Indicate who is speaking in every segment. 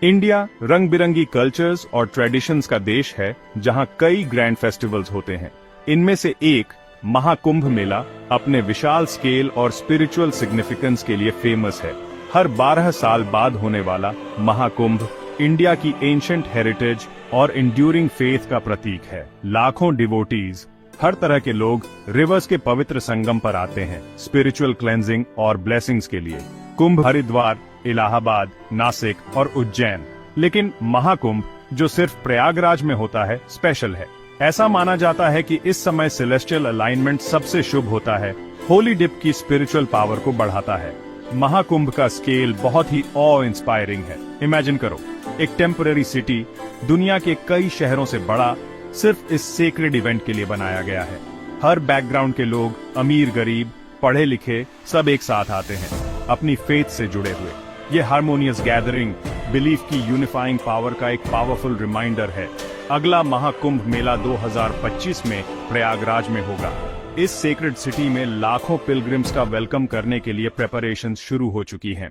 Speaker 1: India रंग बिरंगी cultures और ट्रेडिशंस का देश है, जहां कई ग्रैंड फेस्टिवल्स होते हैं। इनमें से एक महाकुंभ मेला अपने विशाल स्केल और स्पिरिचुअल सिग्निफिकेंस के लिए फेमस है। हर 12 साल बाद होने वाला महाकुंभ इंडिया की एंशिएंट हेरिटेज और इंड्यूरिंग फेथ का प्रतीक है। लाखों डिवोटीज, हर तरह के लोग रिवर्स के पवित्र संगम पर आते हैं स्पिरिचुअल क्लेंजिंग और ब्लेसिंग्स के लिए। कुंभ हरिद्वार, इलाहाबाद, नासिक और उज्जैन, लेकिन महाकुंभ जो सिर्फ प्रयागराज में होता है स्पेशल है। ऐसा माना जाता है कि इस समय सेलेस्टियल अलाइनमेंट सबसे शुभ होता है, होली डिप की स्पिरिचुअल पावर को बढ़ाता है। महाकुंभ का स्केल बहुत ही ऑ इंस्पायरिंग है। इमेजिन करो, एक टेम्पररी सिटी दुनिया के कई शहरों से बड़ा सिर्फ इस सेक्रेड इवेंट के लिए बनाया गया है। हर बैकग्राउंड के लोग, अमीर गरीब, पढ़े लिखे, सब एक साथ आते हैं अपनी फेथ से जुड़े हुए। ये हार्मोनियस गैदरिंग बिलीफ की यूनिफाइंग पावर का एक पावरफुल रिमाइंडर है। अगला महाकुंभ मेला 2025 में प्रयागराज में होगा। इस सेक्रेड सिटी में लाखों पिलग्रिम्स का वेलकम करने के लिए प्रेपरेशंस शुरू हो चुकी हैं।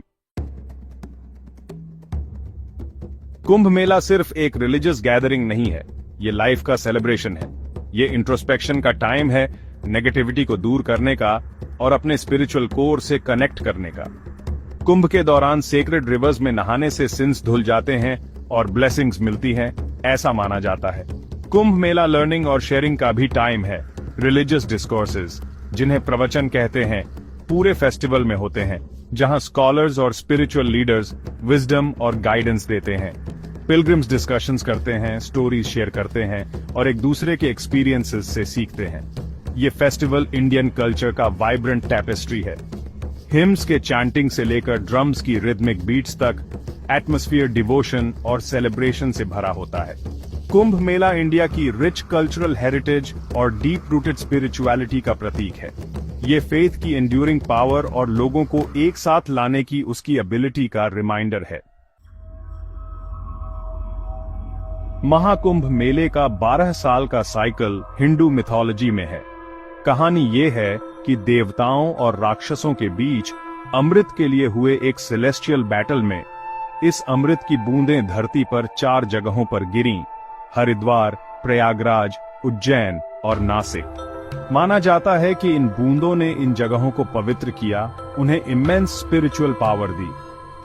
Speaker 1: कुंभ मेला सिर्फ एक रिलीजियस गैदरिंग नहीं है, ये लाइफ का सेलिब्रेशन है। ये इंट्रोस्पेक्शन का टाइम है, नेगेटिविटी को दूर करने का और अपने स्पिरिचुअल कोर से कनेक्ट करने का। कुंभ के दौरान सेक्रेड रिवर्स में नहाने से सिंस धुल जाते हैं और ब्लेसिंग्स मिलती हैं, ऐसा माना जाता है। कुंभ मेला लर्निंग और शेयरिंग का भी टाइम है। रिलीजियस डिस्कोर्सेस, जिन्हें प्रवचन कहते हैं, पूरे फेस्टिवल में होते हैं, जहां स्कॉलर्स और स्पिरिचुअल लीडर्स विजडम और गाइडेंस देते हैं। पिलग्रिम्स डिस्कशंस करते हैं, स्टोरीज शेयर करते हैं और एक दूसरे के एक्सपीरियंसेस से सीखते हैं। ये फेस्टिवल इंडियन कल्चर का वाइब्रेंट टैपेस्ट्री है। हिम्स के चैंटिंग से लेकर ड्रम्स की रिदमिक बीट्स तक एटमॉस्फेयर डिवोशन और सेलिब्रेशन से भरा होता है। कुंभ मेला इंडिया की रिच कल्चरल हेरिटेज और डीप रूटेड स्पिरिचुअलिटी का प्रतीक है। ये फेथ की एंड्यूरिंग पावर और लोगों को एक साथ लाने की उसकी एबिलिटी का रिमाइंडर है। महाकुंभ मेले का 12 साल का साइकिल हिंदू मिथोलॉजी में है। कहानी ये है कि देवताओं और राक्षसों के बीच अमृत के लिए हुए एक सेलेस्टियल बैटल में इस अमृत की बूंदें धरती पर 4 जगहों पर गिरीं: हरिद्वार, प्रयागराज, उज्जैन और नासिक। माना जाता है कि इन बूंदों ने इन जगहों को पवित्र किया, उन्हें इमेंस स्पिरिचुअल पावर दी।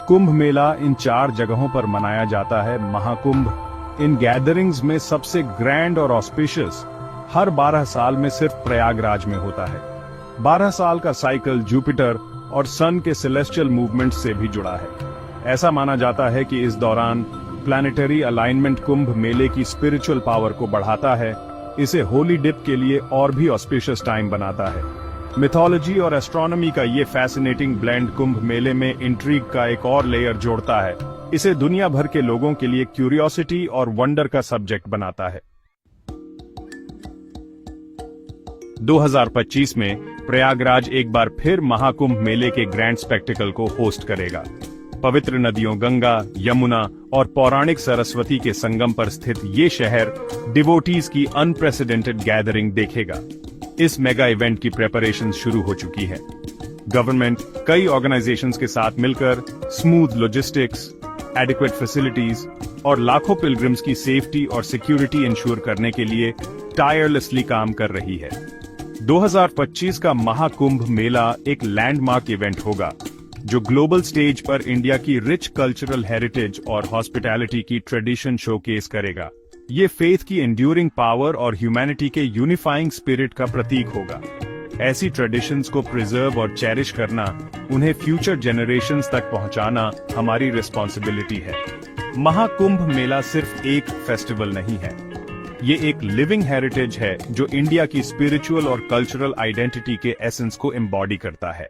Speaker 1: कुंभ मेला इन 4 जगहों पर मनाया जाता है। महाकुंभ इन गैदरिंग्स में सबसे ग्रैंड और ऑस्पिशियस हर 12 साल में सिर्फ प्रयागराज में होता है। 12 साल का साइकिल जुपिटर और सन के सेलेस्टियल मूवमेंट से भी जुड़ा है। ऐसा माना जाता है कि इस दौरान प्लैनेटरी अलाइनमेंट कुंभ मेले की स्पिरिचुअल पावर को बढ़ाता है, इसे होली डिप के लिए और भी ऑस्पिशियस टाइम बनाता है। मिथोलॉजी और एस्ट्रोनॉमी का ये फैसिनेटिंग ब्लेंड कुंभ मेले में इंट्रीग का एक और लेयर जोड़ता है। इसे दुनिया भर के लोगों के लिए क्यूरियोसिटी और वंडर का सब्जेक्ट बनाता है। 2025 में प्रयागराज एक बार फिर महाकुंभ मेले के ग्रैंड स्पेक्टिकल को होस्ट करेगा। पवित्र नदियों गंगा, यमुना और पौराणिक सरस्वती के संगम पर स्थित ये शहर डिवोटीज की अनप्रेसिडेंटेड गैदरिंग देखेगा। इस मेगा इवेंट की प्रेपरेशन शुरू हो चुकी है। गवर्नमेंट कई ऑर्गेनाइजेशंस के साथ मिलकर स्मूथ लॉजिस्टिक्स, एडिक्वेट फैसिलिटीज और लाखों पिलग्रिम्स की सेफ्टी और सिक्योरिटी इंश्योर करने के लिए टायरलेसली काम कर रही है। 2025 का महाकुंभ मेला एक लैंडमार्क इवेंट होगा, जो ग्लोबल स्टेज पर इंडिया की रिच कल्चरल हेरिटेज और हॉस्पिटैलिटी की ट्रेडिशन शोकेस करेगा। ये फेथ की एंड्यूरिंग पावर और ह्यूमैनिटी के यूनिफाइंग स्पिरिट का प्रतीक होगा। ऐसी ट्रेडिशंस को प्रिजर्व और चेरिश करना, उन्हें फ्यूचर जनरेशंस तक पहुंचाना हमारी रिस्पॉन्सिबिलिटी है। महाकुंभ मेला सिर्फ एक फेस्टिवल नहीं है, ये एक लिविंग हेरिटेज है जो इंडिया की स्पिरिचुअल और कल्चरल आइडेंटिटी के एसेंस को एम्बॉडी करता है।